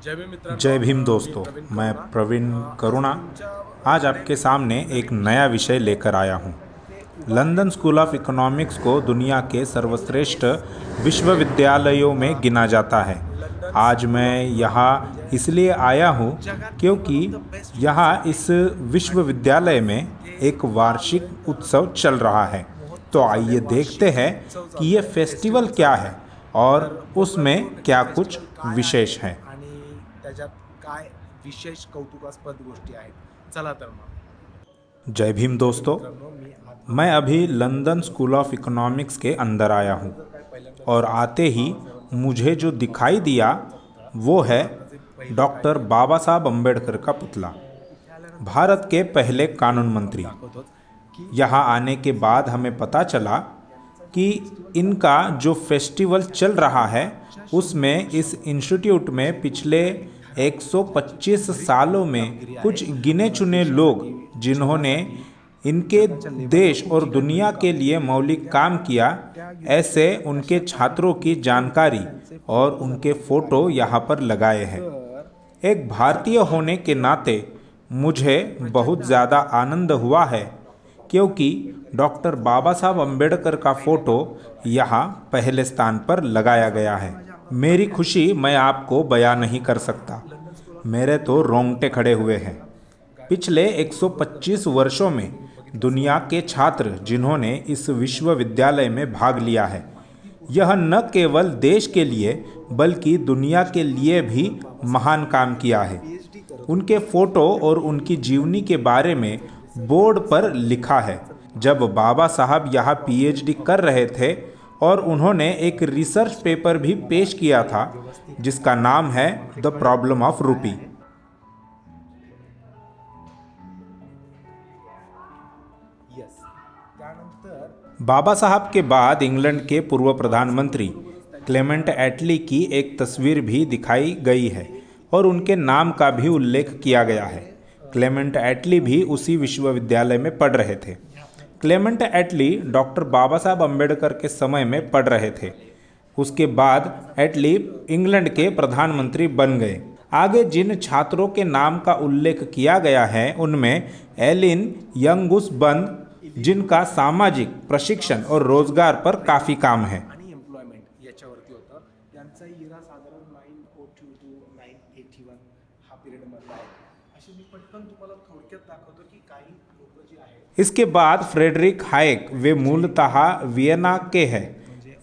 जय भीम दोस्तों, मैं प्रवीण करुणा आज आपके सामने एक नया विषय लेकर आया हूँ। लंदन स्कूल ऑफ इकोनॉमिक्स को दुनिया के सर्वश्रेष्ठ विश्वविद्यालयों में गिना जाता है। आज मैं यहाँ इसलिए आया हूँ क्योंकि यहाँ इस विश्वविद्यालय में एक वार्षिक उत्सव चल रहा है। तो आइए देखते हैं कि ये फेस्टिवल क्या है और उसमें क्या कुछ विशेष है। आणि त्याच्यात काय विशेष कौतुकास्पद गोष्टी आहेत। चला तर मग जय भीम दोस्तों, मैं अभी लंदन स्कूल ऑफ इकोनॉमिक्स के अंदर आया हूँ और आते ही मुझे जो दिखाई दिया वो है डॉक्टर बाबा साहब अम्बेडकर का पुतला, भारत के पहले कानून मंत्री। यहाँ आने के बाद हमें पता चला कि इनका जो फेस्टिवल चल रहा है उसमें इस इंस्टीट्यूट में पिछले 125 सालों में कुछ गिने चुने लोग जिन्होंने इनके देश और दुनिया के लिए मौलिक काम किया, ऐसे उनके छात्रों की जानकारी और उनके फोटो यहाँ पर लगाए हैं। एक भारतीय होने के नाते मुझे बहुत ज़्यादा आनंद हुआ है क्योंकि डॉक्टर बाबा साहब अम्बेडकर का फ़ोटो यहाँ पहले स्थान पर लगाया गया है। मेरी खुशी मैं आपको बयां नहीं कर सकता, मेरे तो रोंगटे खड़े हुए हैं। पिछले 125 वर्षों में दुनिया के छात्र जिन्होंने इस विश्वविद्यालय में भाग लिया है, यह न केवल देश के लिए बल्कि दुनिया के लिए भी महान काम किया है। उनके फ़ोटो और उनकी जीवनी के बारे में बोर्ड पर लिखा है। जब बाबा साहब यहाँ पीएचडी कर रहे थे और उन्होंने एक रिसर्च पेपर भी पेश किया था जिसका नाम है द प्रॉब्लम ऑफ रूपी। बाबा साहब के बाद इंग्लैंड के पूर्व प्रधानमंत्री क्लेमेंट एटली की एक तस्वीर भी दिखाई गई है और उनके नाम का भी उल्लेख किया गया है। क्लेमेंट एटली भी उसी विश्वविद्यालय में पढ़ रहे थे। क्लेमेंट एटली डॉक्टर बाबा साहब अम्बेडकर के समय में पढ़ रहे थे। उसके बाद एटली इंग्लैंड के प्रधानमंत्री बन गए। आगे जिन छात्रों के नाम का उल्लेख किया गया है उनमें एलिन यंगुस बंद, जिनका सामाजिक प्रशिक्षण और रोजगार पर काफ़ी काम है। आणि एम्प्लॉयमेंट याच्यावरती होतं। त्यांचा इरा साधारण 902 to 981 हा पिरियड मधला आहे। अशी मी पटकन तुम्हाला थोडक्यात दाखवतो की काही लोक जी आहेत। इसके बाद फ्रेडरिक हायक, वे मूलतः वियना के हैं,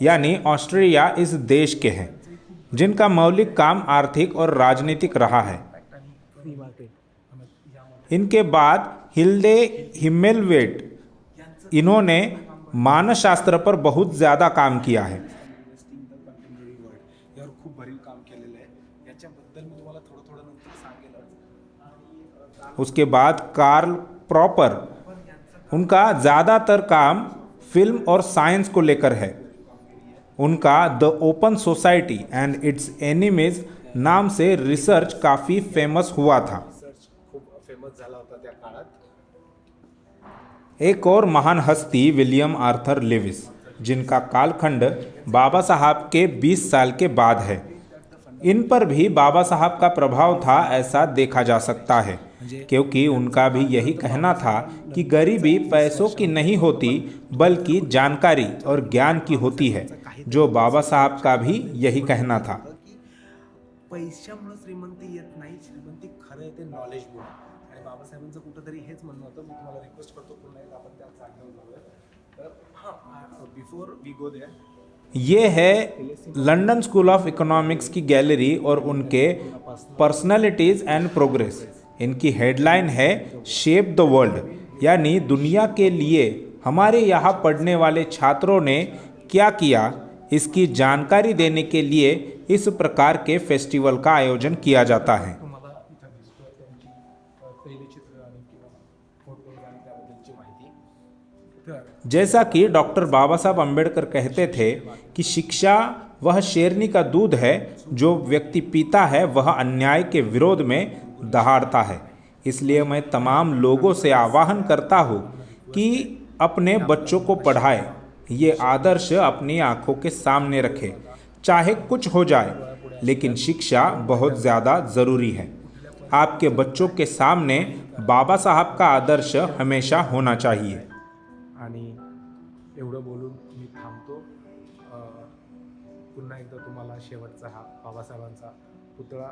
यानी ऑस्ट्रिया इस देश के हैं, जिनका मौलिक काम आर्थिक और राजनीतिक रहा है। इनके बाद हिल्डे हिमेलवेट, इन्होंने मानसशास्त्र पर बहुत ज़्यादा काम किया है। यावर खूप भरीव काम केलेलं आहे। याच्याबद्दल मी तुम्हाला थोडं नंतर सांगेल। उसके बाद कार्ल प्रॉपर, उनका ज़्यादातर काम फिल्म और साइंस को लेकर है। उनका the open society and it's enemies नाम से रिसर्च काफ़ी फेमस हुआ था। खूप फेमस झाला होता त्या काळात। एक और महान हस्ती विलियम आर्थर लेविस, जिनका कालखंड बाबा साहब के 20 साल के बाद है। इन पर भी बाबा साहब का प्रभाव था ऐसा देखा जा सकता है, क्योंकि उनका भी यही कहना था कि गरीबी पैसों की नहीं होती बल्कि जानकारी और ज्ञान की होती है, जो बाबा साहब का भी यही कहना था। पैशामुळे श्रीमंती येत नाही, श्रीमंती खरं येते नॉलेज मुळे। आणि बाबासाहेबांचं कुठंतरी हेच म्हणणं होतं। मी तुम्हाला रिक्वेस्ट करतो पुन्हा एकदा आपण त्या जागेवर जाऊया। तर हां, बिफोर वी गो देयर, ये है लंदन स्कूल ऑफ इकोनॉमिक्स की गैलरी और उनके पर्सनालिटीज़ एंड प्रोग्रेस। इनकी हेडलाइन है शेप द वर्ल्ड, यानी दुनिया के लिए हमारे यहाँ पढ़ने वाले छात्रों ने क्या किया, इसकी जानकारी देने के लिए इस प्रकार के फेस्टिवल का आयोजन किया जाता है। जैसा कि डॉक्टर बाबा साहब अम्बेडकर कहते थे कि शिक्षा वह शेरनी का दूध है, जो व्यक्ति पीता है वह अन्याय के विरोध में दहाड़ता है। इसलिए मैं तमाम लोगों से आह्वान करता हूँ कि अपने बच्चों को पढ़ाए, ये आदर्श अपनी आंखों के सामने रखें, चाहे कुछ हो जाए। लेकिन शिक्षा बहुत ज़्यादा ज़रूरी है। आपके बच्चों के सामने बाबा साहब का आदर्श हमेशा होना चाहिए। आणि एवढं बोलून मी थांबतो. पुन्हा एकदा तुम्हाला शेवटचा हा बाबासाहेबांचा पुतळा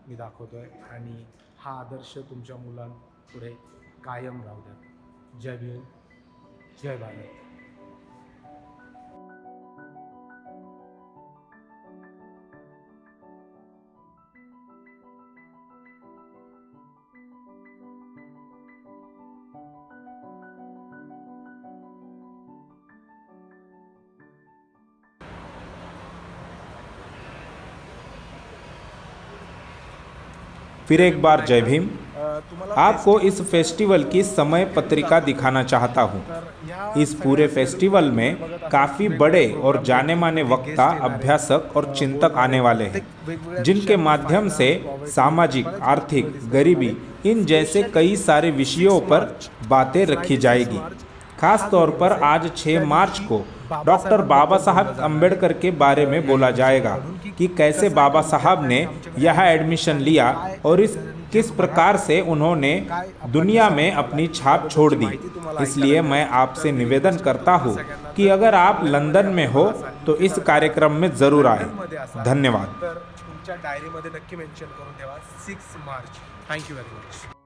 मी दाखवतोय आणि हा आदर्श तुमच्या मुलांपुढे कायम राहू द्या. जय भीम, जय भारत. फिर एक बार जय भीम। आपको इस फेस्टिवल की समय पत्रिका दिखाना चाहता हूँ। इस पूरे फेस्टिवल में काफ़ी बड़े और जाने माने वक्ता, अभ्यासक और चिंतक आने वाले हैं, जिनके माध्यम से सामाजिक, आर्थिक, गरीबी इन जैसे कई सारे विषयों पर बातें रखी जाएगी। खास तौर पर आज 6 मार्च को डॉक्टर बाबा साहब अम्बेडकर के बारे में बोला जाएगा कि कैसे बाबा साहब ने यह एडमिशन लिया और किस प्रकार से उन्होंने दुनिया में अपनी छाप छोड़ दी। इसलिए मैं आपसे निवेदन करता हूँ कि अगर आप लंदन में हो तो इस कार्यक्रम में ज़रूर आए। धन्यवाद। तर तुमच्या डायरीमध्ये नक्की मेन्शन करून ठेवा 6 मार्च. Thank you very much.